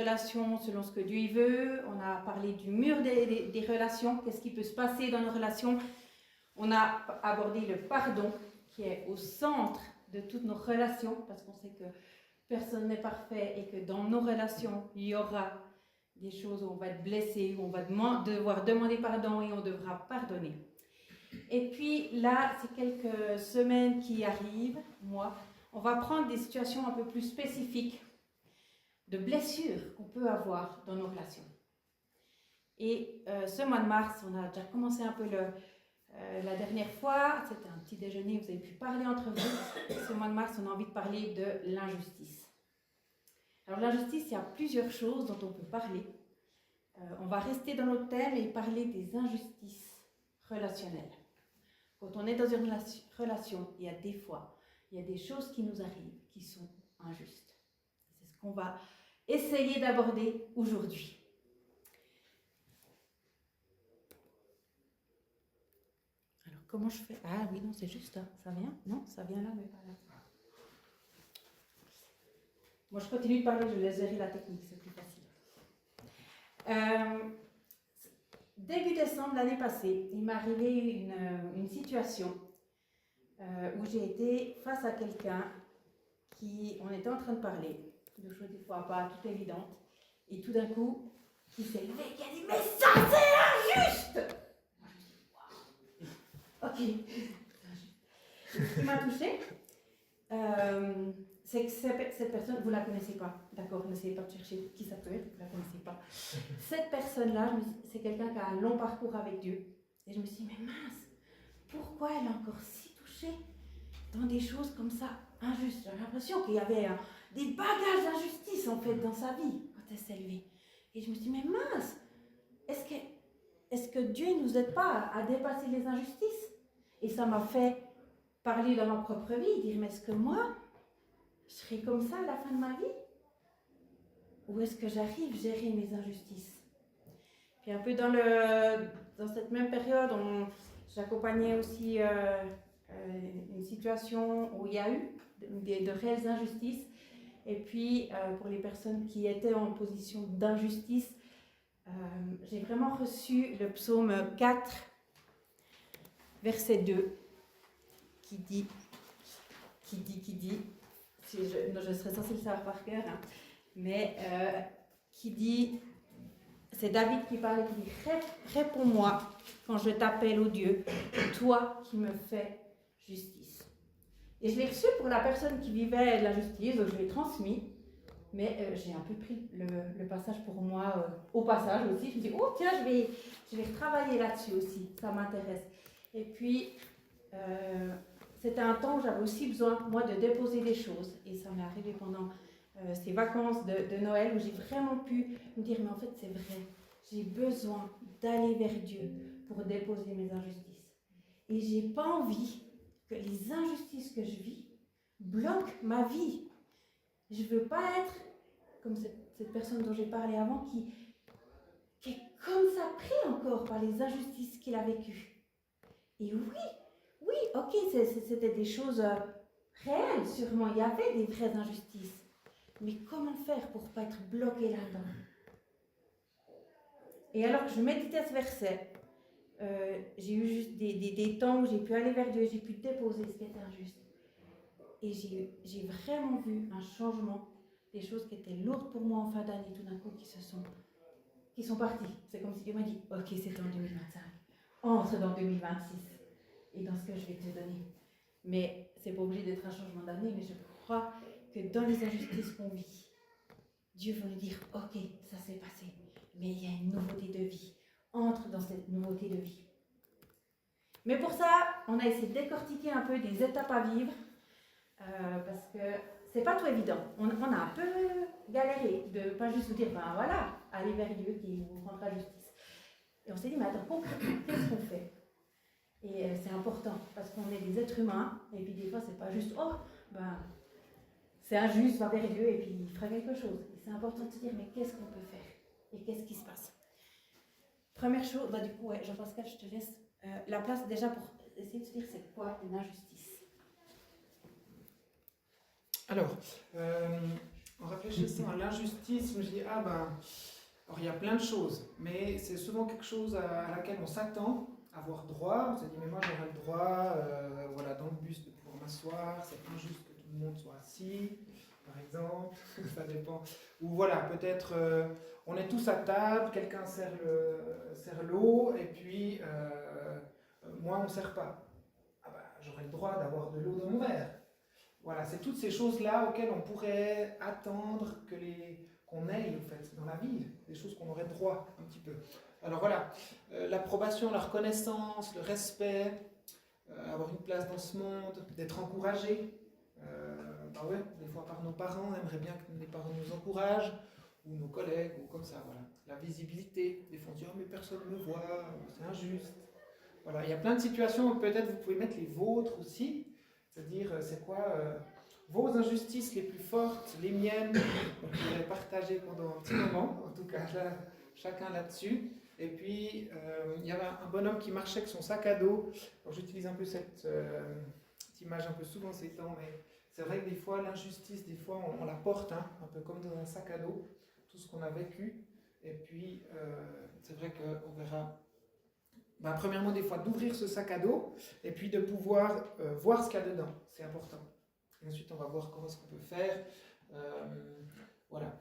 relations selon ce que Dieu y veut. On a parlé du mur des relations, qu'est-ce qui peut se passer dans nos relations. On a abordé le pardon, qui est au centre de toutes nos relations, parce qu'on sait que personne n'est parfait et que dans nos relations, il y aura des choses où on va être blessé, où on va devoir demander pardon et on devra pardonner. Et puis là, c'est quelques semaines qui arrivent, on va prendre des situations un peu plus spécifiques de blessures qu'on peut avoir dans nos relations. Et ce mois de mars, on a déjà commencé un peu la dernière fois, c'était un petit déjeuner, vous avez pu parler entre vous. Ce mois de mars, on a envie de parler de l'injustice. Alors l'injustice, il y a plusieurs choses dont on peut parler. On va rester dans notre thème et parler des injustices relationnelles. Quand on est dans une relation, il y a des choses qui nous arrivent qui sont injustes. C'est ce qu'on va essayer d'aborder aujourd'hui. Alors, comment je fais? Ah oui, non, c'est juste là. Ça vient? Non, ça vient là, mais pas là. Moi, je continue de parler, je laisse gérer la technique, c'est plus facile. Début décembre l'année passée, il m'est arrivé une situation où j'ai été face à quelqu'un on était en train de parler de choses des fois pas tout évidentes, et tout d'un coup, qui s'est levé et qui a dit « Mais ça, c'est injuste !» Moi, je me suis dit « Waouh, ok, c'est injuste. » Ce qui m'a touchée, c'est que cette personne, vous ne la connaissez pas, d'accord, n'essayez pas de chercher qui ça peut être, vous ne la connaissez pas. Cette personne-là, c'est quelqu'un qui a un long parcours avec Dieu. Et je me suis dit, mais mince, pourquoi elle est encore si touchée dans des choses comme ça, injustes? J'avais l'impression qu'il y avait des bagages d'injustice en fait dans sa vie quand elle s'est levée. Et je me suis dit, mais mince, est-ce que Dieu ne nous aide pas à dépasser les injustices? Et ça m'a fait parler dans ma propre vie, dire, mais est-ce que moi, je serai comme ça à la fin de ma vie? Ou est-ce que j'arrive à gérer mes injustices? Puis un peu dans cette même période, j'accompagnais aussi une situation où il y a eu de réelles injustices. Et puis, pour les personnes qui étaient en position d'injustice, j'ai vraiment reçu le psaume 4, verset 2, qui dit, je serais censée le savoir par cœur, hein, mais qui dit, c'est David qui parle, qui dit « Réponds-moi quand je t'appelle, ô Dieu, toi qui me fais justice. » Et je l'ai reçu pour la personne qui vivait l'injustice, donc je l'ai transmis, mais j'ai un peu pris le passage pour moi, au passage aussi. Je me dis « Oh tiens, je vais retravailler là-dessus aussi, ça m'intéresse. » Et puis, c'était un temps où j'avais aussi besoin, moi, de déposer des choses, et ça m'est arrivé pendant ces vacances de Noël où j'ai vraiment pu me dire, mais en fait c'est vrai, j'ai besoin d'aller vers Dieu pour déposer mes injustices. Et j'ai pas envie que les injustices que je vis bloquent ma vie. Je veux pas être comme cette personne dont j'ai parlé avant qui est comme ça pris encore par les injustices qu'il a vécues. Et oui, ok, c'était des choses réelles sûrement, il y avait des vraies injustices. Mais comment faire pour ne pas être bloqué là-dedans? Et alors que je méditais ce verset, j'ai eu juste des temps où j'ai pu aller vers Dieu, j'ai pu déposer ce qui était injuste. Et j'ai vraiment vu un changement, des choses qui étaient lourdes pour moi en fin d'année, tout d'un coup, qui sont parties. C'est comme si Dieu m'a dit, ok, c'est en 2025, entre dans 2026 et dans ce que je vais te donner. Mais c'est pas obligé d'être un changement d'année, mais je crois que dans les injustices qu'on vit, Dieu veut nous dire, ok, ça s'est passé, mais il y a une nouveauté de vie. Entre dans cette nouveauté de vie. Mais pour ça, on a essayé de décortiquer un peu des étapes à vivre, parce que c'est pas tout évident. On a un peu galéré de pas juste vous dire, ben voilà, allez vers Dieu qui vous rendra justice. Et on s'est dit, mais attends, concrètement, qu'est-ce qu'on fait? Et c'est important, parce qu'on est des êtres humains, et puis des fois, c'est pas juste, oh, ben, c'est injuste, va vers Dieu, et puis il fera quelque chose. Et c'est important de se dire, mais qu'est-ce qu'on peut faire? Et qu'est-ce qui se passe? Première chose, bah du coup, ouais, Jean-Pascal, je te laisse la place déjà pour essayer de se dire c'est quoi une injustice. Alors, En réfléchissant à l'injustice, je me dis, ah ben, alors il y a plein de choses, mais c'est souvent quelque chose à laquelle on s'attend à avoir droit. On se dit, mais moi j'aurais le droit, voilà, dans le bus de pouvoir m'asseoir, c'est injuste que tout le monde soit assis, par exemple, ça dépend. Ou voilà, peut-être on est tous à table, quelqu'un sert l'eau, et puis moi on ne sert pas. Ah ben, j'aurais le droit d'avoir de l'eau dans mon verre. Voilà, c'est toutes ces choses-là auxquelles on pourrait attendre qu'on ait en fait, dans la vie, des choses qu'on aurait droit un petit peu. Alors voilà, l'approbation, la reconnaissance, le respect, avoir une place dans ce monde, d'être encouragé. Bah ouais, des fois par nos parents, on aimerait bien que les parents nous encouragent, ou nos collègues, ou comme ça, voilà. La visibilité, des fois on dit oh mais personne ne me voit, c'est injuste. Voilà, il y a plein de situations où peut-être vous pouvez mettre les vôtres aussi, c'est-à-dire c'est quoi vos injustices les plus fortes, les miennes, on pourrait partager pendant un petit moment, en tout cas là, chacun là-dessus. Et puis il y avait un bonhomme qui marchait avec son sac à dos. Alors j'utilise un peu cette image un peu souvent ces temps, mais c'est vrai que des fois l'injustice, des fois on la porte, hein, un peu comme dans un sac à dos, tout ce qu'on a vécu. Et puis c'est vrai qu'on verra. Ben, premièrement, des fois, d'ouvrir ce sac à dos et puis de pouvoir voir ce qu'il y a dedans. C'est important. Et ensuite, on va voir comment est-ce qu'on peut faire. Voilà.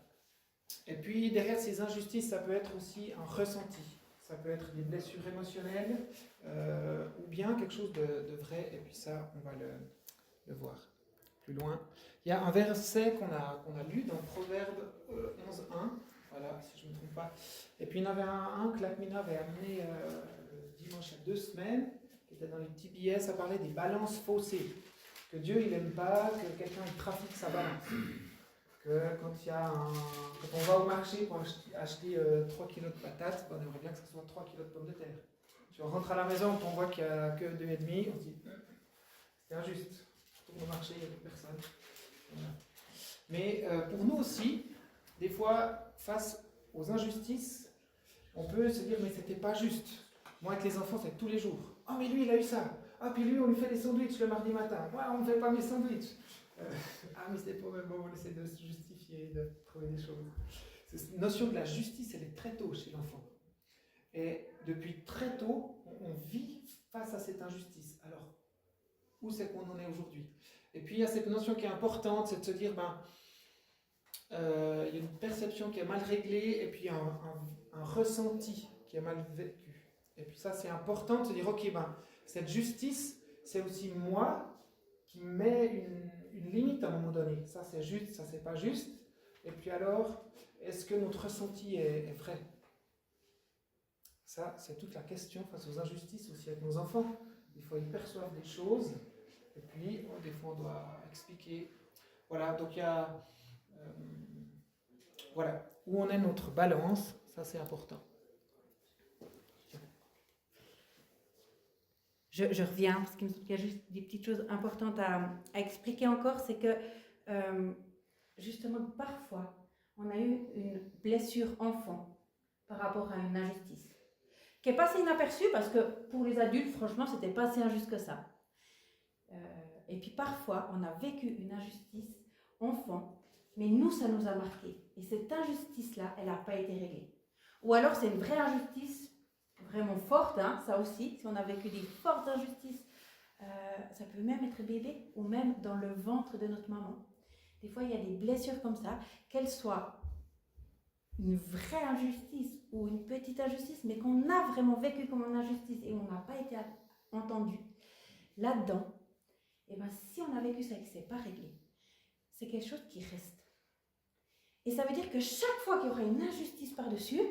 Et puis, derrière ces injustices, ça peut être aussi un ressenti. Ça peut être des blessures émotionnelles ou bien quelque chose de vrai. Et puis ça, on va le voir plus loin. Il y a un verset qu'on a lu dans Proverbe 11.1. Voilà, si je ne me trompe pas. Et puis, il y en avait un que l'Atmina avait amené dimanche il y a 2 semaines, qui était dans les petits billets, ça parlait des balances faussées. Que Dieu, il n'aime pas que quelqu'un trafique sa balance. Que quand on va au marché pour acheter 3 kilos de patates, on aimerait bien que ce soit 3 kilos de pommes de terre. Si on rentre à la maison et on voit qu'il n'y a que 2,5, on se dit c'est injuste. On tourne au marché, il n'y a plus personne. Voilà. Mais pour nous aussi, des fois, face aux injustices, on peut se dire mais c'était pas juste. Moi, avec les enfants, c'est tous les jours. Ah, mais lui, il a eu ça. Ah, puis lui, on lui fait des sandwichs le mardi matin. Moi, on ne fait pas mes sandwichs. Ah, mais c'était pas au même moment, on essaie de se justifier, de trouver des choses. Cette notion de la justice, elle est très tôt chez l'enfant. Et depuis très tôt, on vit face à cette injustice. Alors, où c'est qu'on en est aujourd'hui? Et puis, il y a cette notion qui est importante, c'est de se dire, il y a une perception qui est mal réglée, et puis un ressenti qui est mal vécu. Et puis ça, c'est important de se dire, ok, cette justice, c'est aussi moi qui mets une limite à un moment donné. Ça, c'est juste, ça, c'est pas juste. Et puis alors, est-ce que notre ressenti est vrai? Ça, c'est toute la question face aux injustices aussi avec nos enfants. Des fois, ils perçoivent des choses, et puis, des fois, on doit expliquer. Voilà, donc il y a... voilà, où on est notre balance, ça, c'est important. Je reviens, parce qu'il y a juste des petites choses importantes à expliquer encore, c'est que justement, parfois, on a eu une blessure enfant par rapport à une injustice, qui est passée inaperçue parce que pour les adultes, franchement, c'était pas si injuste que ça. Et puis parfois, on a vécu une injustice enfant, mais nous, ça nous a marqué. Et cette injustice-là, elle n'a pas été réglée. Ou alors, c'est une vraie injustice, vraiment forte, hein, ça aussi. Si on a vécu des fortes injustices, ça peut même être bébé ou même dans le ventre de notre maman. Des fois, il y a des blessures comme ça, qu'elles soient une vraie injustice ou une petite injustice, mais qu'on a vraiment vécu comme une injustice et on n'a pas été entendu. Là-dedans, et bien, si on a vécu ça et que ce n'est pas réglé, c'est quelque chose qui reste. Et ça veut dire que chaque fois qu'il y aura une injustice par-dessus,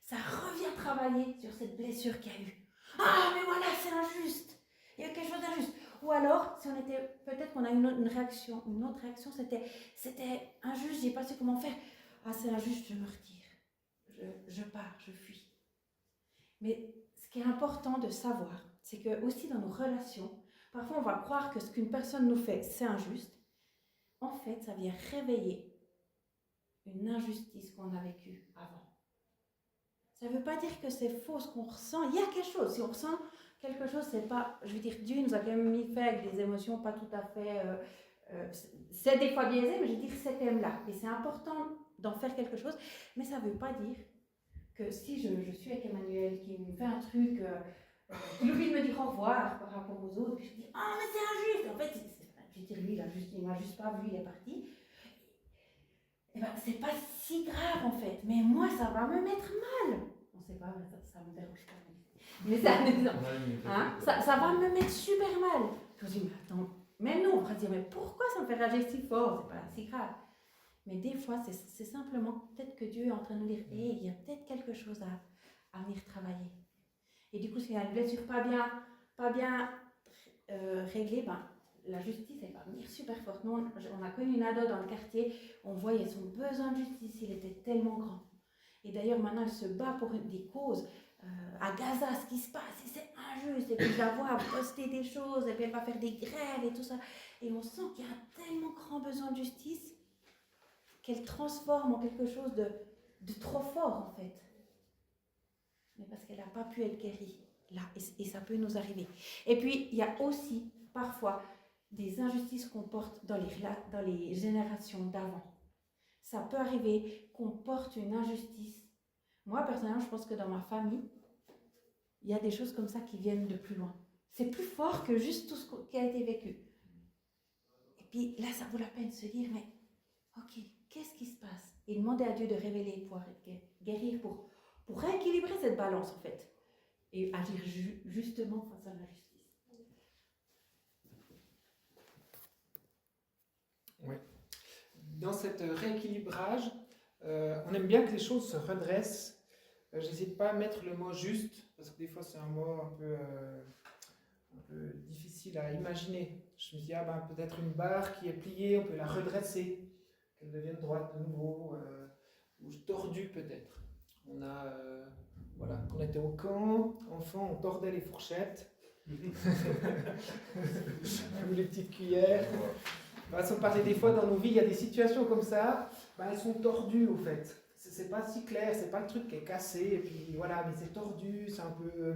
ça revient travailler sur cette blessure qu'il y a eu. Ah, mais voilà, c'est injuste. Il y a quelque chose d'injuste. Ou alors, si on était, peut-être qu'on a une autre réaction, c'était injuste, j'ai pas su comment faire. Ah, c'est injuste, je me retire. Je pars, je fuis. Mais ce qui est important de savoir, c'est que aussi dans nos relations, parfois on va croire que ce qu'une personne nous fait, c'est injuste. En fait, ça vient réveiller une injustice qu'on a vécue avant. Ça ne veut pas dire que c'est faux ce qu'on ressent. Il y a quelque chose. Si on ressent quelque chose, c'est pas... Je veux dire, Dieu nous a quand même mis fait avec des émotions pas tout à fait c'est des fois biaisé, mais je dis que c'est quand même là. Et c'est important d'en faire quelque chose, mais ça ne veut pas dire que si je suis avec Emmanuel qui me fait un truc, qui oublie de me dire au revoir par rapport aux autres, puis je dis ah mais c'est injuste. En fait, je veux dire lui, il m'a juste pas vu, il est parti. Et ben c'est pas si grave en fait, mais moi ça va me mettre mal. On sait pas, ça me dérange pas. Mais ça va me mettre super mal. Je me dis mais attends, même nous on va dire mais pourquoi ça me fait réagir si fort? C'est pas si grave. Mais des fois, c'est simplement peut-être que Dieu est en train de nous dire hey, il y a peut-être quelque chose à venir travailler. Et du coup, s'il y a une blessure pas bien réglée, ben, la justice, elle va venir super forte. Nous, on a connu une ado dans le quartier, on voyait son besoin de justice, il était tellement grand. Et d'ailleurs, maintenant, elle se bat pour des causes. À Gaza, ce qui se passe, c'est injuste. Et puis, je la vois poster des choses, et puis elle va faire des grèves et tout ça. Et on sent qu'il y a un tellement grand besoin de justice qu'elle transforme en quelque chose de trop fort en fait. Mais parce qu'elle n'a pas pu être guérie là, et ça peut nous arriver. Et puis il y a aussi parfois des injustices qu'on porte dans les générations d'avant. Ça peut arriver qu'on porte une injustice. Moi personnellement, je pense que dans ma famille, il y a des choses comme ça qui viennent de plus loin. C'est plus fort que juste tout ce qui a été vécu. Et puis là, ça vaut la peine de se dire, mais ok, qu'est-ce qui se passe? Et demander à Dieu de révéler et pouvoir guérir pour rééquilibrer cette balance en fait. Et agir justement face à l'injustice. Oui. Dans cet rééquilibrage, on aime bien que les choses se redressent. J'hésite pas à mettre le mot juste, parce que des fois c'est un mot un peu difficile à imaginer. Je me dis, ah ben, peut-être une barre qui est pliée, on peut la redresser, qu'elle devienne droite de nouveau, ou tordue peut-être. Voilà, on était au camp, enfant, on tordait les fourchettes, ou les petites cuillères. Si on parlait des fois dans nos vies, il y a des situations comme ça, elles sont tordues au fait. C'est pas si clair, c'est pas le truc qui est cassé, et puis voilà, mais c'est tordu, c'est un peu.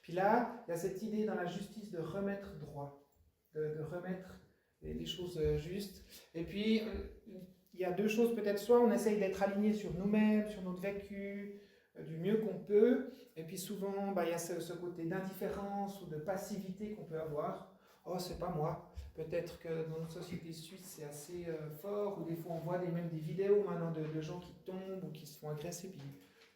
Puis là, il y a cette idée dans la justice de remettre droit, de remettre les choses justes. Et puis, il y a deux choses peut-être, soit on essaye d'être aligné sur nous-mêmes, sur notre vécu, du mieux qu'on peut, et puis souvent, il y a ce côté d'indifférence ou de passivité qu'on peut avoir. Oh, c'est pas moi. Peut-être que dans notre société suisse, c'est assez fort, ou des fois on voit même des vidéos maintenant de gens qui tombent ou qui se font agresser, puis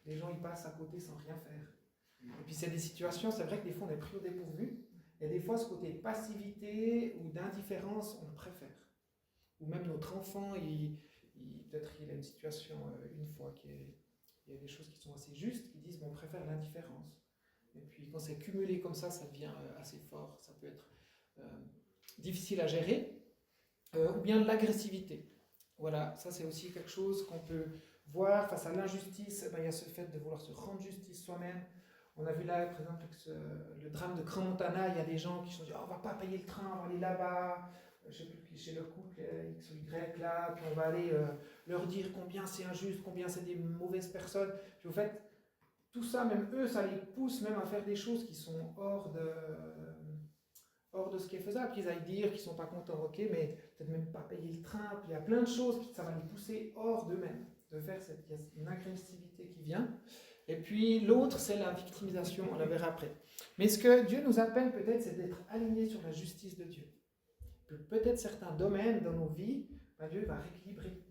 les gens ils passent à côté sans rien faire. Et puis c'est des situations, c'est vrai que des fois on est pris au dépourvu, et des fois ce côté passivité ou d'indifférence, on le préfère. Ou même notre enfant, peut-être qu'il a une situation une fois il y a des choses qui sont assez justes, qui disent on préfère l'indifférence. Et puis quand c'est cumulé comme ça devient assez fort, ça peut être difficile à gérer, ou bien de l'agressivité. Voilà, ça c'est aussi quelque chose qu'on peut voir face à l'injustice. Il y a ce fait de vouloir se rendre justice soi-même. On a vu là, par exemple, le drame de Crans-Montana, il y a des gens qui se sont dit oh, on va pas payer le train, on va aller là-bas, je ne sais plus qui, chez le couple X ou Y là, puis on va aller leur dire combien c'est injuste, combien c'est des mauvaises personnes. Puis au fait, tout ça, même eux, ça les pousse même à faire des choses qui sont hors de ce qui est faisable, qu'ils aillent dire qu'ils ne sont pas contents, ok, mais peut-être même pas payer le train, puis il y a plein de choses qui ça va les pousser hors d'eux-mêmes, de faire il y a une agressivité qui vient. Et puis l'autre, c'est la victimisation, on la verra après. Mais ce que Dieu nous appelle peut-être, c'est d'être alignés sur la justice de Dieu. Peut-être certains domaines dans nos vies, Dieu va rééquilibrer.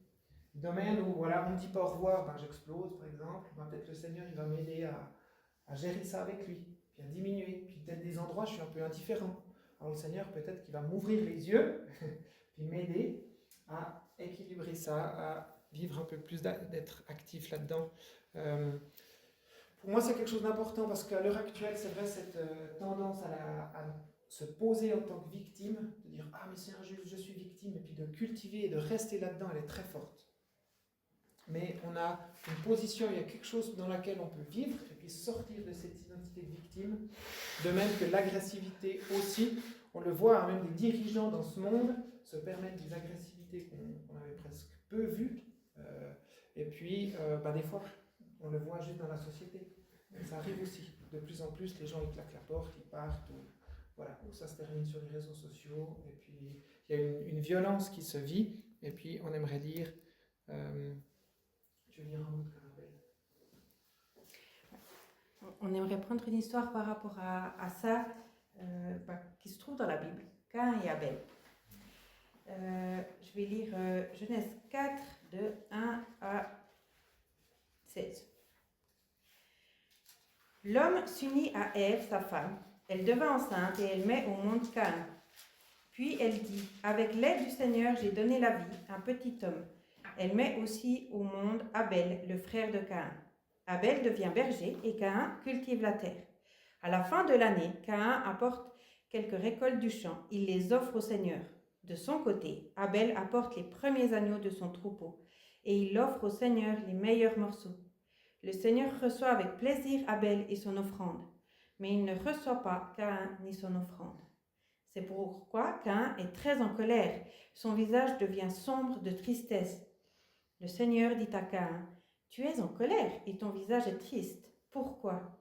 Domaines où voilà, on ne dit pas au revoir, j'explose par exemple, peut-être le Seigneur il va m'aider à gérer ça avec lui, puis à diminuer, puis peut-être des endroits je suis un peu indifférent. Alors le Seigneur peut-être qu'il va m'ouvrir les yeux, puis m'aider à équilibrer ça, à vivre un peu plus, d'être actif là-dedans. Pour moi c'est quelque chose d'important parce qu'à l'heure actuelle c'est vrai cette tendance à se poser en tant que victime, de dire ah mais c'est injuste, je suis victime, et puis de cultiver et de rester là-dedans, elle est très forte. Mais on a une position, il y a quelque chose dans laquelle on peut vivre et puis sortir de cette identité de victime. De même que l'agressivité aussi, on le voit, même les dirigeants dans ce monde se permettent des agressivités qu'on avait presque peu vues. Et puis, des fois, on le voit juste dans la société. Ça arrive aussi. De plus en plus, les gens ils claquent la porte, ils partent, ou ça se termine sur les réseaux sociaux. Et puis, il y a une violence qui se vit. Et puis on aimerait lire, je vais lire un mot de Carabel. On aimerait prendre une histoire par rapport à ça qui se trouve dans la Bible, Caïn et Abel. Je vais lire Genèse 4, de 1 à 16. L'homme s'unit à Ève, sa femme. Elle devint enceinte et elle met au monde Caïn. Puis elle dit, avec l'aide du Seigneur, j'ai donné la vie, un petit homme. Elle met aussi au monde Abel, le frère de Caïn. Abel devient berger et Caïn cultive la terre. À la fin de l'année, Caïn apporte quelques récoltes du champ. Il les offre au Seigneur. De son côté, Abel apporte les premiers agneaux de son troupeau et il offre au Seigneur les meilleurs morceaux. Le Seigneur reçoit avec plaisir Abel et son offrande, mais il ne reçoit pas Caïn ni son offrande. C'est pourquoi Caïn est très en colère. Son visage devient sombre de tristesse. Le Seigneur dit à Caïn, « Tu es en colère et ton visage est triste. Pourquoi ?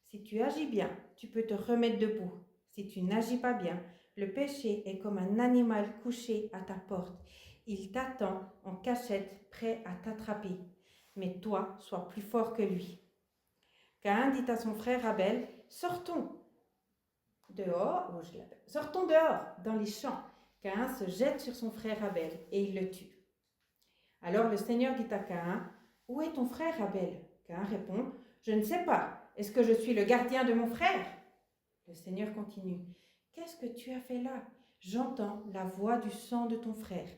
Si tu agis bien, tu peux te remettre debout. Si tu n'agis pas bien, le péché est comme un animal couché à ta porte. Il t'attend en cachette, prêt à t'attraper. Mais toi, sois plus fort que lui. » Caïn dit à son frère Abel, « Sortons dehors dans les champs. » Caïn se jette sur son frère Abel et il le tue. Alors le Seigneur dit à Caïn, « Où est ton frère Abel ?» Caïn répond, « Je ne sais pas. Est-ce que je suis le gardien de mon frère ?» Le Seigneur continue, « Qu'est-ce que tu as fait là ? J'entends la voix du sang de ton frère.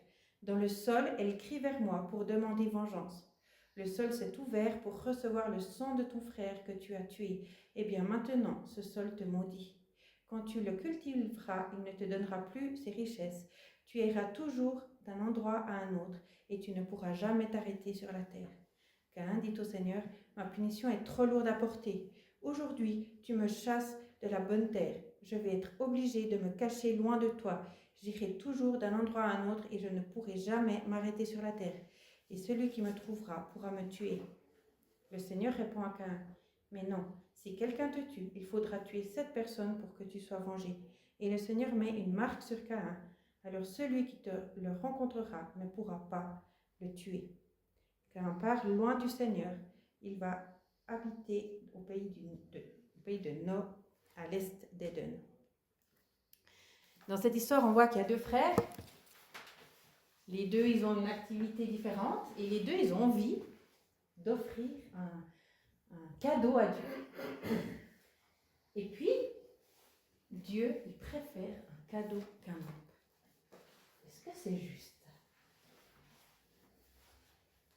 Dans le sol, elle crie vers moi pour demander vengeance. Le sol s'est ouvert pour recevoir le sang de ton frère que tu as tué. Eh bien maintenant, ce sol te maudit. Quand tu le cultiveras, il ne te donnera plus ses richesses. Tu iras toujours d'un endroit à un autre et tu ne pourras jamais t'arrêter sur la terre. » Caïn dit au Seigneur, « Ma punition est trop lourde à porter. Aujourd'hui, tu me chasses de la bonne terre. Je vais être obligé de me cacher loin de toi. J'irai toujours d'un endroit à un autre et je ne pourrai jamais m'arrêter sur la terre. Et celui qui me trouvera pourra me tuer. » Le Seigneur répond à Caïn, « Mais non, si quelqu'un te tue, il faudra tuer 7 personnes pour que tu sois vengé. » Et le Seigneur met une marque sur Caïn. Alors celui qui le rencontrera ne pourra pas le tuer. Caïn part loin du Seigneur. Il va habiter au pays de Nod, à l'est d'Éden. Dans cette histoire, on voit qu'il y a 2 frères. Les 2, ils ont une activité différente et les 2, ils ont envie d'offrir un cadeau à Dieu. Et puis, Dieu, il préfère un cadeau qu'un autre. Est-ce que c'est juste ?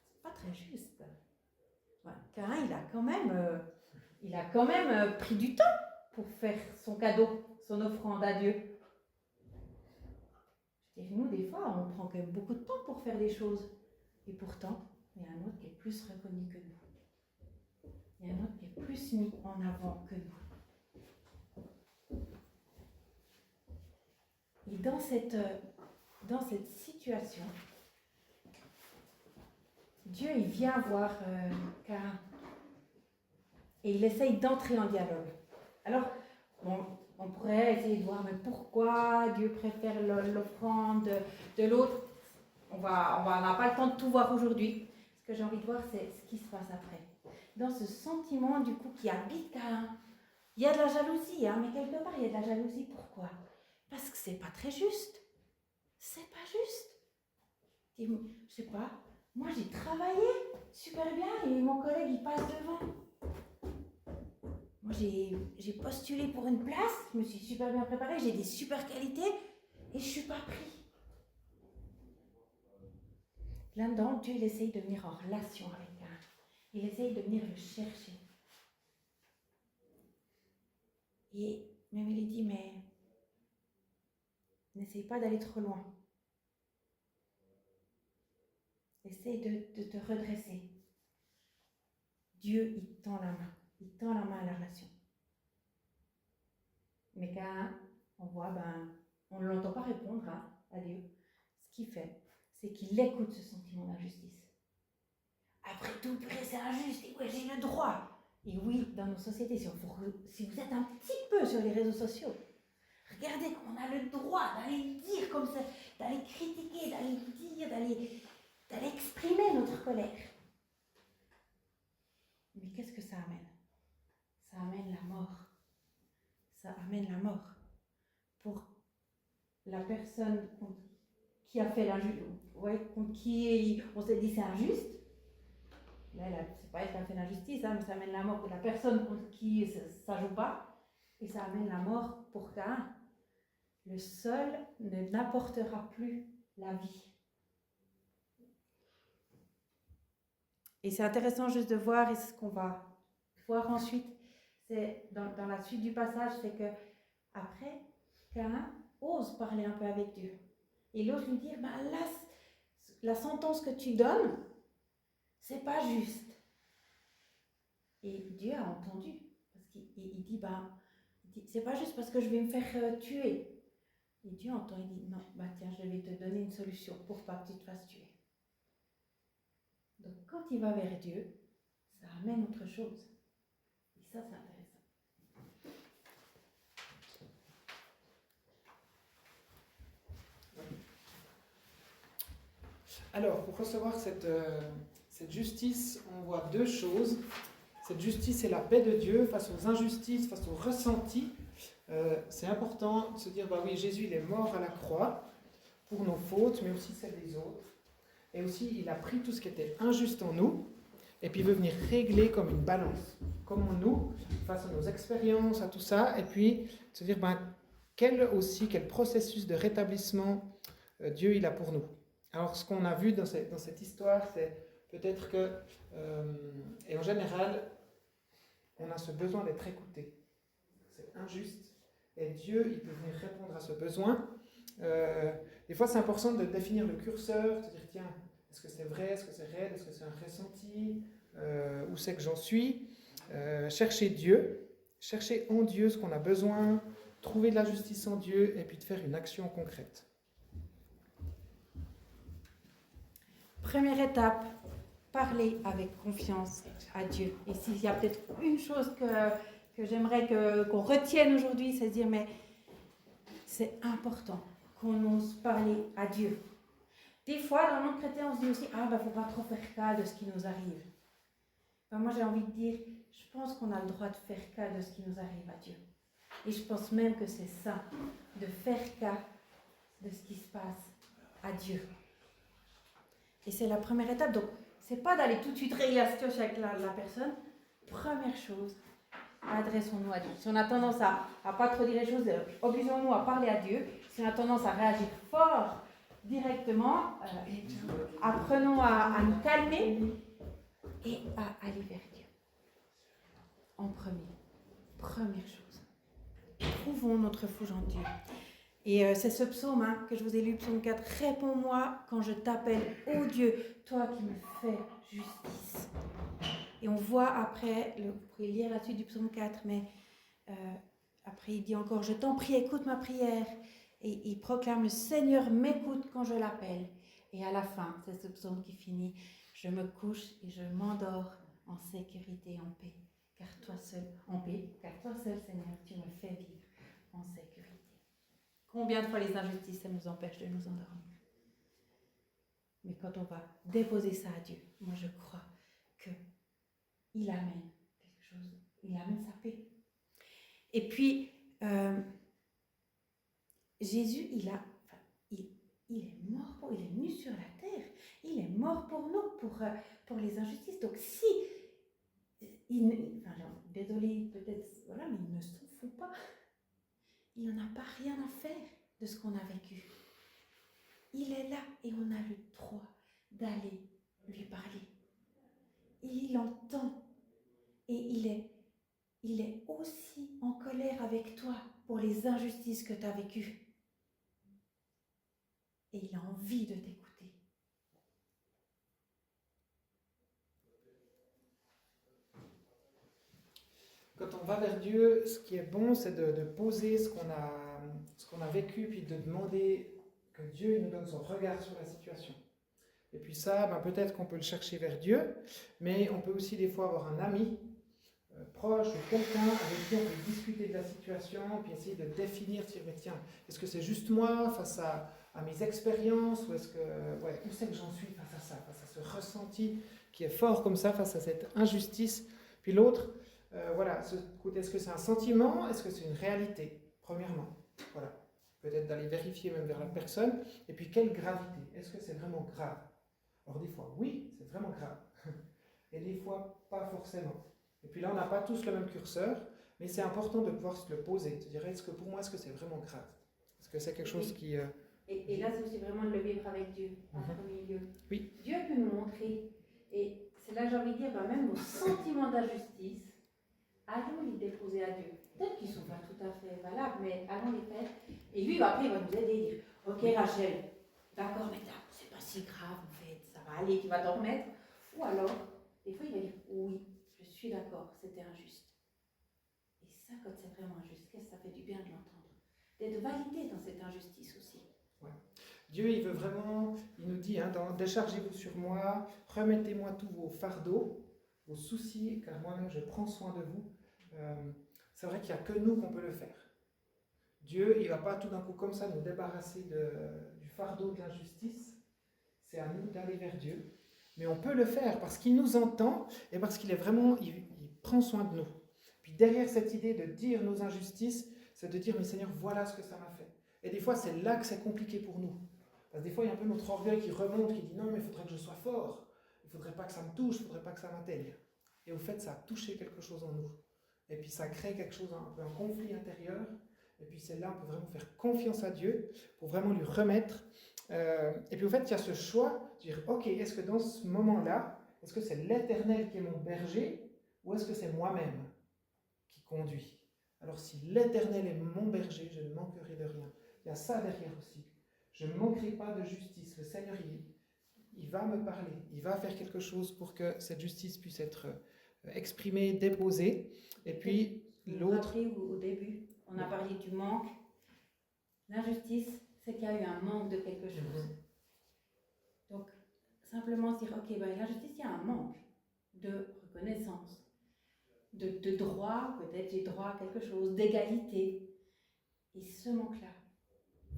C'est pas très juste. Ouais, Caïn, il a quand même pris du temps pour faire son cadeau, son offrande à Dieu. Je veux dire, nous, des fois, on prend quand même beaucoup de temps pour faire des choses. Et pourtant, il y a un autre qui est plus reconnu que nous. Il y a un autre qui est plus mis en avant que nous. Et dans cette situation, Dieu, il vient voir Caïn et il essaye d'entrer en dialogue. Alors, bon, on pourrait essayer de voir mais pourquoi Dieu préfère l'offrande de l'autre. On n'a pas le temps de tout voir aujourd'hui. Ce que j'ai envie de voir, c'est ce qui se passe après. Dans ce sentiment, du coup, qui habite Caïn, il y a de la jalousie, hein, mais quelque part, il y a de la jalousie. Pourquoi ? Parce que c'est pas très juste. C'est pas juste. Je sais pas, moi j'ai travaillé super bien et mon collègue il passe devant. Moi j'ai postulé pour une place, je me suis super bien préparée, j'ai des super qualités et je suis pas pris. Là-dedans, Dieu il essaye de venir en relation avec Caïn. Il essaye de venir le chercher. Et même il lui dit, mais n'essaye pas d'aller trop loin. Essaye de te redresser. Dieu, il tend la main. Il tend la main à la relation. Mais Caïn, on voit, on ne l'entend pas répondre à Dieu. Ce qu'il fait, c'est qu'il écoute ce sentiment d'injustice. Après tout, c'est injuste. Et ouais, j'ai le droit. Et oui, dans nos sociétés, si vous êtes un petit peu sur les réseaux sociaux, regardez qu'on a le droit d'aller dire comme ça, d'aller critiquer, d'aller dire, d'aller exprimer notre colère. Mais qu'est-ce que ça amène? Ça amène la mort. Ça amène la mort. Pour la personne qui a fait l'injuste, contre qui on s'est dit c'est injuste, mais c'est pas elle qui a fait l'injustice, mais ça amène la mort pour la personne contre qui ça joue pas, et ça amène la mort pour Caïn. Le sol n'apportera plus la vie. Et c'est intéressant juste de voir, et c'est ce qu'on va voir ensuite, c'est dans la suite du passage, c'est que après, Caïn ose parler un peu avec Dieu. Et il ose lui dire, là, la sentence que tu donnes, c'est pas juste. Et Dieu a entendu, parce qu'il dit, c'est pas juste parce que je vais me faire tuer. Et Dieu entend, il dit, non, tiens, je vais te donner une solution pour pas que tu te fasses tuer. Donc quand il va vers Dieu, ça amène autre chose. Et ça, c'est intéressant. Alors, pour recevoir cette justice, on voit deux choses. Cette justice, c'est la paix de Dieu face aux injustices, face aux ressentis. C'est important de se dire, oui, Jésus, il est mort à la croix pour nos fautes, mais aussi celles des autres. Et aussi, il a pris tout ce qui était injuste en nous, et puis il veut venir régler comme une balance, comme en nous, face à nos expériences, à tout ça, et puis se dire, quel processus de rétablissement Dieu il a pour nous. Alors, ce qu'on a vu dans cette histoire, c'est peut-être que, et en général, on a ce besoin d'être écouté. C'est injuste, et Dieu, il peut venir répondre à ce besoin. Des fois, c'est important de définir le curseur, de dire, tiens, est-ce que c'est vrai, est-ce que c'est réel, est-ce que c'est un ressenti, où c'est que j'en suis. Chercher Dieu, chercher en Dieu ce qu'on a besoin, trouver de la justice en Dieu, et puis de faire une action concrète. Première étape, parler avec confiance à Dieu. Et s'il y a peut-être une chose que j'aimerais qu'on retienne aujourd'hui, c'est de dire, mais c'est important qu'on ose parler à Dieu. Des fois, dans le monde chrétien, on se dit aussi, faut pas trop faire cas de ce qui nous arrive. Moi, j'ai envie de dire, je pense qu'on a le droit de faire cas de ce qui nous arrive à Dieu. Et je pense même que c'est ça, de faire cas de ce qui se passe à Dieu. Et c'est la première étape. Donc, c'est pas d'aller tout de suite régler la situation avec la personne. Première chose, adressons-nous à Dieu. Si on a tendance à pas trop dire les choses, obligeons-nous à parler à Dieu. Si on a tendance à réagir fort directement, apprenons à nous calmer et à aller vers Dieu. En première chose, trouvons notre refuge en Dieu. Et c'est ce psaume que je vous ai lu, psaume 4. Réponds-moi quand je t'appelle, ô Dieu, toi qui me fais justice. Et on voit après, vous pouvez lire la suite du psaume 4, mais après il dit encore, je t'en prie, écoute ma prière. Et il proclame, le Seigneur m'écoute quand je l'appelle. Et à la fin, c'est ce psaume qui finit, je me couche et je m'endors en sécurité, en paix. Car toi seul, Seigneur, tu me fais vivre en sécurité. Combien de fois les injustices, ça nous empêche de nous endormir. Mais quand on va déposer ça à Dieu, moi je crois qu'il amène quelque chose, il amène sa paix. Et puis, Jésus, il est mort il est venu sur la terre, il est mort pour nous, pour les injustices. Donc si, désolé peut-être, mais il ne s'en fout pas. Il n'en a pas rien à faire de ce qu'on a vécu. Il est là et on a le droit d'aller lui parler. Il entend et il est aussi en colère avec toi pour les injustices que tu as vécues. Et il a envie de t'écouter. Quand on va vers Dieu, ce qui est bon, c'est de poser ce qu'on a vécu, puis de demander que Dieu nous donne son regard sur la situation. Et puis ça, peut-être qu'on peut le chercher vers Dieu, mais on peut aussi des fois avoir un ami proche ou quelqu'un avec qui on peut discuter de la situation, puis essayer de définir, dire, mais tiens, est-ce que c'est juste moi face à à mes expériences, ou est-ce que, ouais, où c'est que j'en suis face à ça, face à ce ressenti qui est fort comme ça, face à cette injustice. Puis l'autre, voilà, est-ce que c'est un sentiment, est-ce que c'est une réalité, premièrement, voilà. Peut-être d'aller vérifier même vers la personne, et puis quelle gravité, est-ce que c'est vraiment grave? Alors des fois, oui, c'est vraiment grave, et des fois, pas forcément. Et puis là, on n'a pas tous le même curseur, mais c'est important de pouvoir se le poser, de se dire, pour moi, est-ce que c'est vraiment grave? Est-ce que c'est quelque chose qui... Et là, c'est aussi vraiment de le vivre avec Dieu, en premier lieu. Oui. Dieu peut nous montrer, et c'est là, j'ai envie de dire, même nos sentiments d'injustice, allons les déposer à Dieu. Peut-être qu'ils ne sont pas tout à fait valables, mais allons les faire. Et lui, après, il va nous aider et dire, ok Rachel, d'accord, mais c'est pas si grave, en fait, ça va aller, tu vas t'en remettre. Ou alors, des fois, il va dire, oui, je suis d'accord, c'était injuste. Et ça, quand c'est vraiment injuste, qu'est-ce que ça fait du bien de l'entendre? D'être validé dans cette injustice aussi. Ouais. Dieu, il veut vraiment, il nous dit, déchargez-vous sur moi, remettez-moi tous vos fardeaux, vos soucis, car moi-même je prends soin de vous. C'est vrai qu'il n'y a que nous qu'on peut le faire. Dieu, il ne va pas tout d'un coup comme ça nous débarrasser du fardeau de l'injustice. C'est à nous d'aller vers Dieu. Mais on peut le faire parce qu'il nous entend et parce qu'il est vraiment, il prend soin de nous. Puis derrière cette idée de dire nos injustices, c'est de dire, mais Seigneur, voilà ce que ça m'a fait. Et des fois, c'est là que c'est compliqué pour nous. Parce que des fois, il y a un peu notre orgueil qui remonte, qui dit, non, mais il faudrait que je sois fort. Il ne faudrait pas que ça me touche, il ne faudrait pas que ça m'atteigne. Et au fait, ça a touché quelque chose en nous. Et puis ça crée quelque chose, un conflit intérieur. Et puis c'est là, on peut vraiment faire confiance à Dieu pour vraiment lui remettre. Et puis au fait, il y a ce choix de dire, ok, est-ce que dans ce moment-là, est-ce que c'est l'Éternel qui est mon berger ou est-ce que c'est moi-même qui conduit? Alors si l'Éternel est mon berger, je ne manquerai de rien. Il y a ça derrière aussi. Je ne manquerai pas de justice. Le Seigneur, il va me parler. Il va faire quelque chose pour que cette justice puisse être exprimée, déposée. Et puis l'autre... Au début, on a parlé du manque. L'injustice, c'est qu'il y a eu un manque de quelque chose. Donc, simplement se dire, ok, l'injustice, il y a un manque de reconnaissance, de droit, peut-être j'ai droit à quelque chose, d'égalité. Et ce manque-là,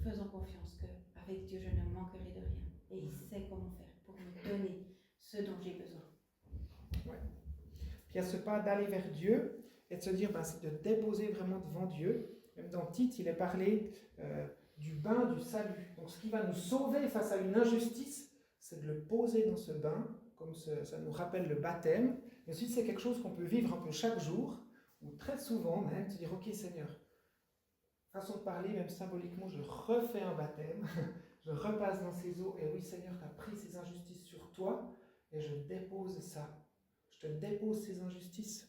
faisons confiance qu'avec Dieu, je ne manquerai de rien. Et il sait comment faire pour me donner ce dont j'ai besoin. Ouais. Puis il y a ce pas d'aller vers Dieu et de se dire, c'est de déposer vraiment devant Dieu. Même dans Tite, il est parlé du bain du salut. Donc ce qui va nous sauver face à une injustice, c'est de le poser dans ce bain, comme ça nous rappelle le baptême. Et ensuite, c'est quelque chose qu'on peut vivre un peu chaque jour, ou très souvent même, se dire, ok Seigneur, façon de parler, même symboliquement, je refais un baptême, je repasse dans ces eaux, et oui Seigneur, tu as pris ces injustices sur toi, et je dépose ça. Je te dépose ces injustices.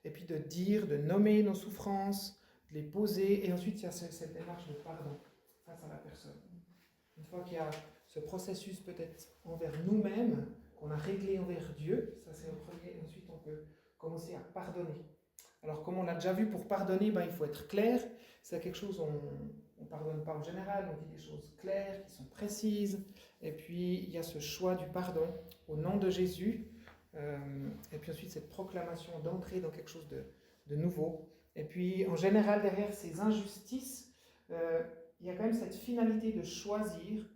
Et puis de dire, de nommer nos souffrances, de les poser, et ensuite il y a cette démarche de pardon face à la personne. Une fois qu'il y a ce processus peut-être envers nous-mêmes, qu'on a réglé envers Dieu, ça c'est le premier, et ensuite on peut commencer à pardonner. Alors comme on l'a déjà vu, pour pardonner, il faut être clair, c'est quelque chose, on ne pardonne pas en général, on dit des choses claires, qui sont précises, et puis il y a ce choix du pardon au nom de Jésus, et puis ensuite cette proclamation d'entrer dans quelque chose de nouveau. Et puis en général derrière ces injustices, il y a quand même cette finalité de choisir,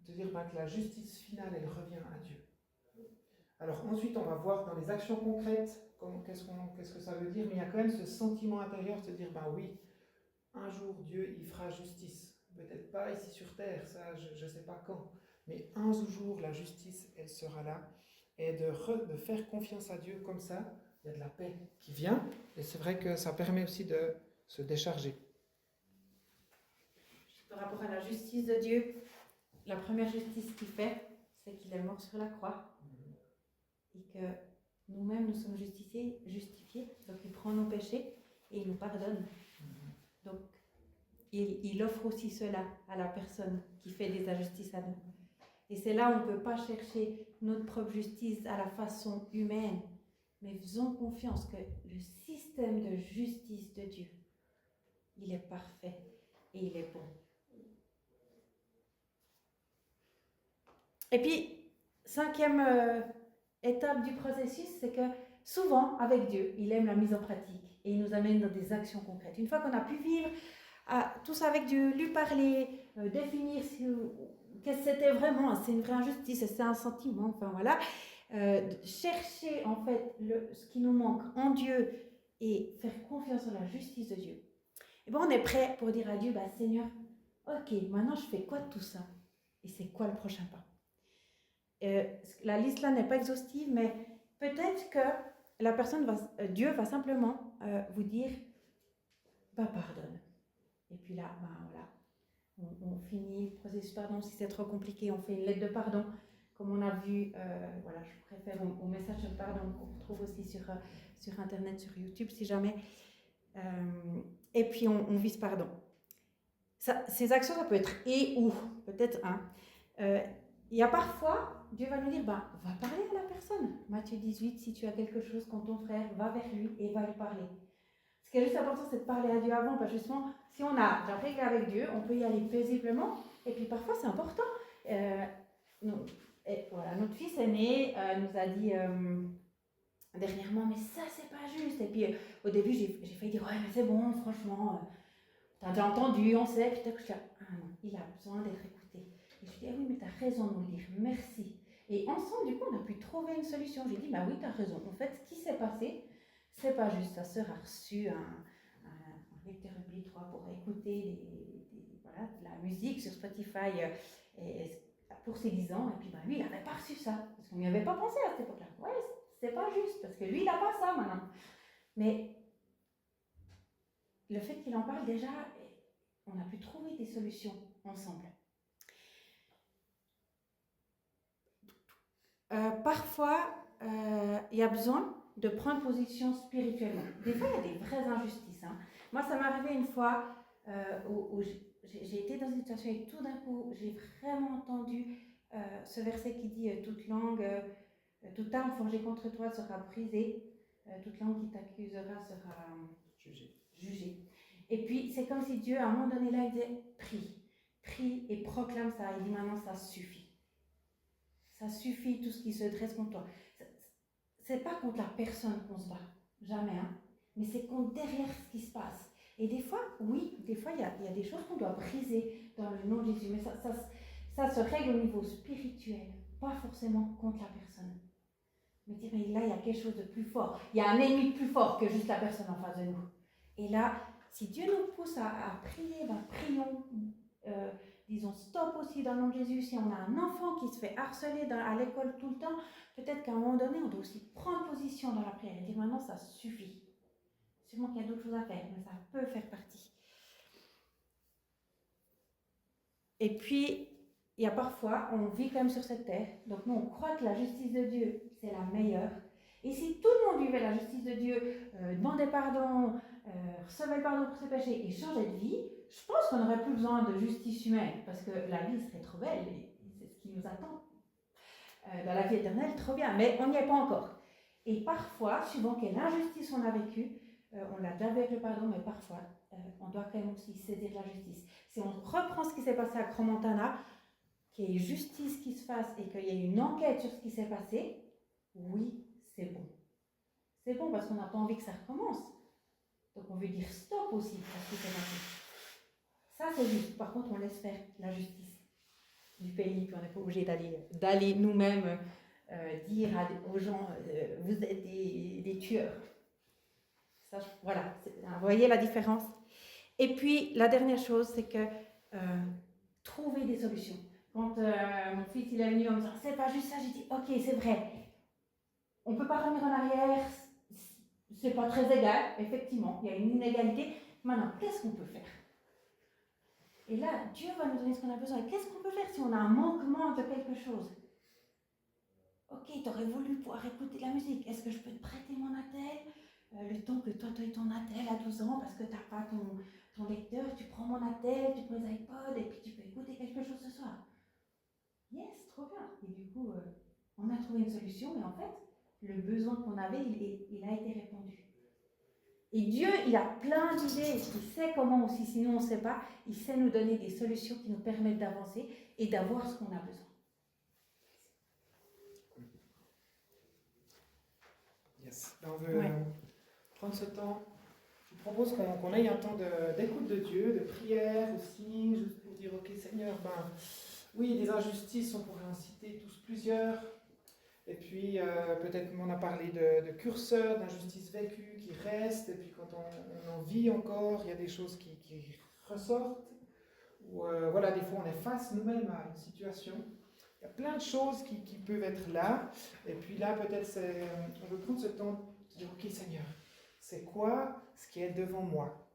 de dire que la justice finale, elle revient à Dieu. Alors ensuite on va voir dans les actions concrètes, qu'est-ce que ça veut dire, mais il y a quand même ce sentiment intérieur de se dire, oui, un jour Dieu il fera justice. Peut-être pas ici sur terre, ça je ne sais pas quand, mais un jour la justice elle sera là. Et de faire confiance à Dieu comme ça, il y a de la paix qui vient, et c'est vrai que ça permet aussi de se décharger. Par rapport à la justice de Dieu, la première justice qu'il fait, c'est qu'il est mort sur la croix, et que nous-mêmes nous sommes justifiés, donc il prend nos péchés et il nous pardonne. Donc il offre aussi cela à la personne qui fait des injustices à nous. Et c'est là où on ne peut pas chercher notre propre justice à la façon humaine, mais faisons confiance que le système de justice de Dieu, il est parfait et il est bon. Et puis, cinquième étape du processus, c'est que souvent, avec Dieu, il aime la mise en pratique et il nous amène dans des actions concrètes. Une fois qu'on a pu vivre tous avec Dieu, lui parler, définir qu'est-ce que c'était vraiment, c'est une vraie injustice, c'est un sentiment, enfin voilà. Chercher en fait ce qui nous manque en Dieu et faire confiance en la justice de Dieu. Et bien on est prêt pour dire à Dieu, bah Seigneur, ok, maintenant je fais quoi de tout ça? Et c'est quoi le prochain pas? La liste là n'est pas exhaustive, mais peut-être que la personne Dieu va simplement vous dire, bah pardonne. Et puis là, bah voilà, on finit le processus pardon. Si c'est trop compliqué, on fait une lettre de pardon, comme on a vu. Voilà, je préfère au message de pardon qu'on retrouve aussi sur Internet, sur YouTube, si jamais. Et puis on vise pardon. Ces actions, ça peut être et ou, peut-être un. Il y a parfois, Dieu va nous dire, bah, va parler à la personne. Matthieu 18, si tu as quelque chose contre ton frère, va vers lui et va lui parler. Ce qui est juste important, c'est de parler à Dieu avant, parce que justement, si on a déjà réglé avec Dieu, on peut y aller paisiblement. Et puis parfois, c'est important. Voilà, notre fils aîné nous a dit dernièrement, mais ça, c'est pas juste. Et puis au début, j'ai failli dire, ouais, mais c'est bon, franchement, t'as déjà entendu, on sait. Puis je dis, ah non, il a besoin d'être écouté. Et je lui dis, ah oui, mais t'as raison de nous le dire, merci. Et ensemble, du coup, on a pu trouver une solution. J'ai dit, bah oui, t'as raison. En fait, ce qui s'est passé, c'est pas juste. Sa sœur a reçu un lecteur MP3 pour écouter voilà, de la musique sur Spotify pour ses 10 ans. Et puis, bah, lui, il n'avait pas reçu ça. Parce qu'on n'y avait pas pensé à cette époque-là. Ouais, c'est pas juste. Parce que lui, il n'a pas ça maintenant. Mais le fait qu'il en parle déjà, on a pu trouver des solutions ensemble. Parfois, il y a besoin de prendre position spirituellement. Des fois, il y a des vraies injustices. Hein. Moi, ça m'est arrivé une fois où j'ai été dans une situation et tout d'un coup, j'ai vraiment entendu ce verset qui dit toute langue, toute arme forgée contre toi sera brisée, toute langue qui t'accusera sera jugée. Et puis, c'est comme si Dieu, à un moment donné, là, il disait prie et proclame ça. Il dit maintenant, ça suffit. Ça suffit tout ce qui se dresse contre toi. C'est pas contre la personne qu'on se bat, jamais, hein, mais c'est contre derrière ce qui se passe. Et des fois, oui, des fois il y a des choses qu'on doit briser dans le nom de Jésus, mais ça se règle au niveau spirituel, pas forcément contre la personne. Mais dire, mais là il y a quelque chose de plus fort, il y a un ennemi plus fort que juste la personne en face de nous. Et là, si Dieu nous pousse à prier, ben prions. Disons stop aussi dans le nom de Jésus. Si on a un enfant qui se fait harceler à l'école tout le temps, peut-être qu'à un moment donné, on doit aussi prendre position dans la prière et dire maintenant ça suffit. Sûrement qu'il y a d'autres choses à faire, mais ça peut faire partie. Et puis, il y a parfois, on vit quand même sur cette terre, donc nous on croit que la justice de Dieu, c'est la meilleure. Et si tout le monde vivait la justice de Dieu, demandait pardon, recevait pardon pour ses péchés et changeait de vie, je pense qu'on n'aurait plus besoin de justice humaine, parce que la vie serait trop belle, et c'est ce qui nous attend. Dans la vie éternelle, trop bien, mais on n'y est pas encore. Et parfois, suivant quelle injustice on a vécue, on l'a déjà vu avec le pardon, mais parfois, on doit quand même aussi saisir la justice. Si on reprend ce qui s'est passé à Cromontana, qu'il y ait justice qui se fasse et qu'il y ait une enquête sur ce qui s'est passé, oui, c'est bon. C'est bon parce qu'on n'a pas envie que ça recommence. Donc on veut dire stop aussi à ce qui s'est passé. Ça c'est juste. Par contre, on laisse faire la justice du pays, puis on n'est pas obligé d'aller nous-mêmes dire aux gens vous êtes des tueurs. Ça, voilà, vous voyez la différence. Et puis la dernière chose, c'est que trouver des solutions. Quand mon fils il est venu en me disant c'est pas juste ça, j'ai dit ok, c'est vrai. On ne peut pas revenir en arrière, c'est pas très égal, effectivement, il y a une inégalité. Maintenant, qu'est-ce qu'on peut faire? Et là, Dieu va nous donner ce qu'on a besoin. Et qu'est-ce qu'on peut faire si on a un manquement de quelque chose? Ok, tu aurais voulu pouvoir écouter la musique. Est-ce que je peux te prêter mon attel le temps que toi tu aies ton attel à 12 ans parce que tu n'as pas ton lecteur, tu prends mon attel, tu prends les iPods et puis tu peux écouter quelque chose ce soir. Yes, trop bien. Et du coup, on a trouvé une solution et en fait, le besoin qu'on avait, il a été répondu. Et Dieu, il a plein d'idées, il sait comment aussi, sinon on ne sait pas, il sait nous donner des solutions qui nous permettent d'avancer et d'avoir ce qu'on a besoin. Yes. On veut prendre ce temps, propose qu'on ait un temps d'écoute de Dieu, de prière aussi, juste pour dire, ok Seigneur, ben oui, des injustices, on pourrait en citer tous plusieurs. Et puis peut-être qu'on a parlé de curseurs, d'injustices vécues qui restent, et puis quand on en vit encore, il y a des choses qui ressortent. Ou voilà, des fois on est face nous-mêmes à une situation. Il y a plein de choses qui peuvent être là. Et puis là, peut-être, on veut prendre ce temps de dire, ok Seigneur, c'est quoi ce qui est devant moi?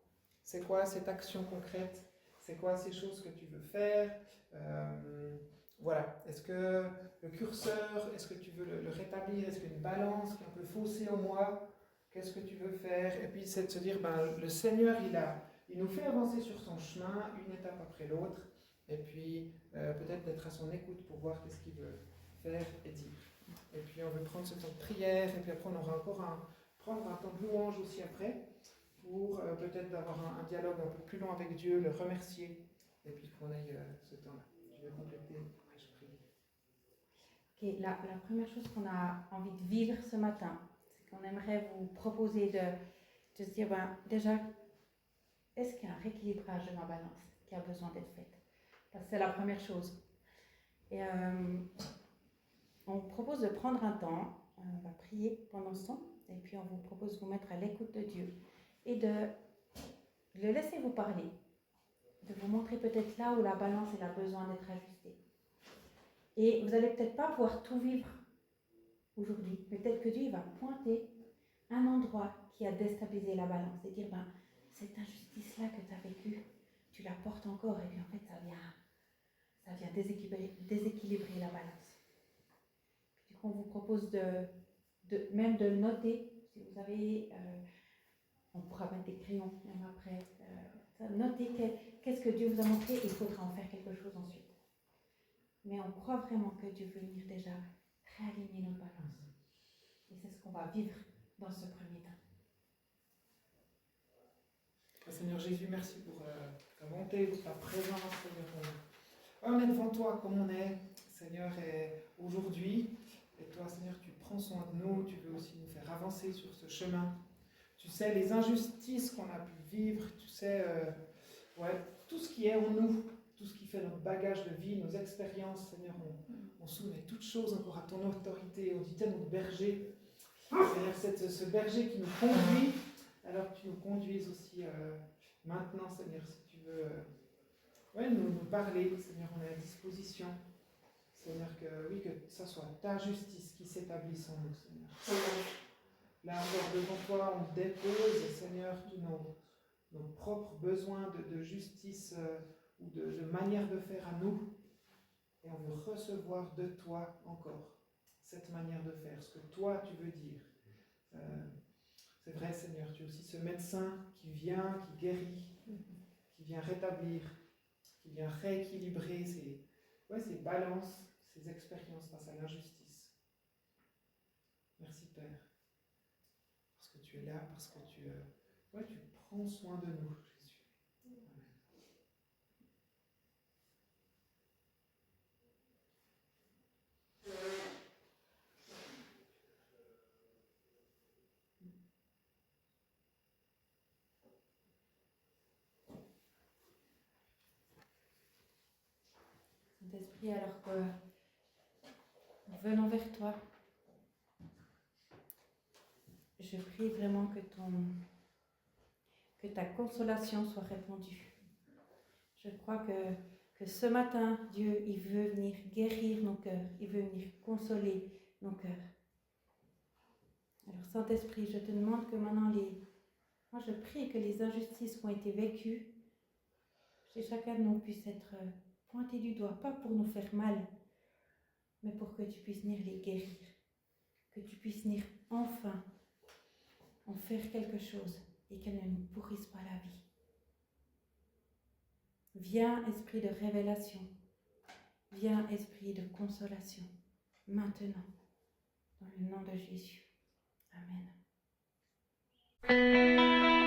C'est quoi cette action concrète? C'est quoi ces choses que tu veux faire? Voilà. Est-ce que le curseur, est-ce que tu veux le rétablir? Est-ce qu'il y a une balance qui est un peu faussée en moi? Qu'est-ce que tu veux faire? Et puis c'est de se dire, ben, le Seigneur, il nous fait avancer sur son chemin, une étape après l'autre. Et puis peut-être d'être à son écoute pour voir qu'est-ce qu'il veut faire et dire. Et puis on veut prendre ce temps de prière, et puis après on aura encore prendre un temps de louange aussi après, pour peut-être d'avoir un dialogue un peu plus long avec Dieu, le remercier, et puis qu'on aille ce temps-là. Je vais compléter, je prie. Ok, la première chose qu'on a envie de vivre ce matin, c'est qu'on aimerait vous proposer de se dire, ben, déjà, est-ce qu'il y a un rééquilibrage de ma balance qui a besoin d'être fait? C'est la première chose. Et on vous propose de prendre un temps, on va prier pendant ce temps, et puis on vous propose de vous mettre à l'écoute de Dieu et de le laisser vous parler, de vous montrer peut-être là où la balance elle a besoin d'être ajustée. Et vous n'allez peut-être pas pouvoir tout vivre aujourd'hui, mais peut-être que Dieu va pointer un endroit qui a déstabilisé la balance et dire, ben, cette injustice-là que tu as vécue, tu la portes encore, et puis en fait ça vient déséquilibrer la balance. Du coup, on vous propose même de noter, si vous avez, on pourra mettre des crayons même après, noter qu'est-ce que Dieu vous a montré, et il faudra en faire quelque chose ensuite. Mais on croit vraiment que Dieu veut venir déjà réaligner nos balances. Et c'est ce qu'on va vivre dans ce premier temps. Seigneur Jésus, merci pour ta bonté, pour ta présence, Seigneur. On est devant toi comme on est, Seigneur, et aujourd'hui. Et toi, Seigneur, tu prends soin de nous, tu veux aussi nous faire avancer sur ce chemin. Tu sais les injustices qu'on a pu vivre, tu sais tout ce qui est en nous, tout ce qui fait notre bagage de vie, nos expériences, Seigneur, on soumet toutes choses encore à ton autorité, on dit t'es notre berger. Seigneur, c'est ce berger qui nous conduit, alors que tu nous conduises aussi maintenant, Seigneur, si tu veux nous parler, Seigneur, on est à disposition. Seigneur, que ça soit ta justice qui s'établisse en nous, Seigneur. Là encore devant toi, on dépose, Seigneur, tous nos propres besoins de justice ou de manière de faire à nous. Et on veut recevoir de toi encore cette manière de faire, ce que toi tu veux dire. C'est vrai, Seigneur, tu es aussi ce médecin qui vient, qui guérit, qui vient rétablir, qui vient rééquilibrer ces balances, ces expériences face à l'injustice. Merci, Père, parce que tu es là, parce que tu prends soin de nous, Jésus. Amen. Saint-Esprit, alors que nous venons vers toi, je prie vraiment que ta consolation soit répandue. Je crois que ce matin, Dieu, il veut venir guérir nos cœurs, il veut venir consoler nos cœurs. Alors Saint-Esprit, je te demande que maintenant, moi je prie que les injustices qui ont été vécues chez chacun de nous puissent être pointées du doigt, pas pour nous faire mal, mais pour que tu puisses venir les guérir, que tu puisses venir enfin en faire quelque chose et qu'elle ne nous pourrisse pas la vie. Viens, esprit de révélation, viens, esprit de consolation, maintenant, dans le nom de Jésus. Amen.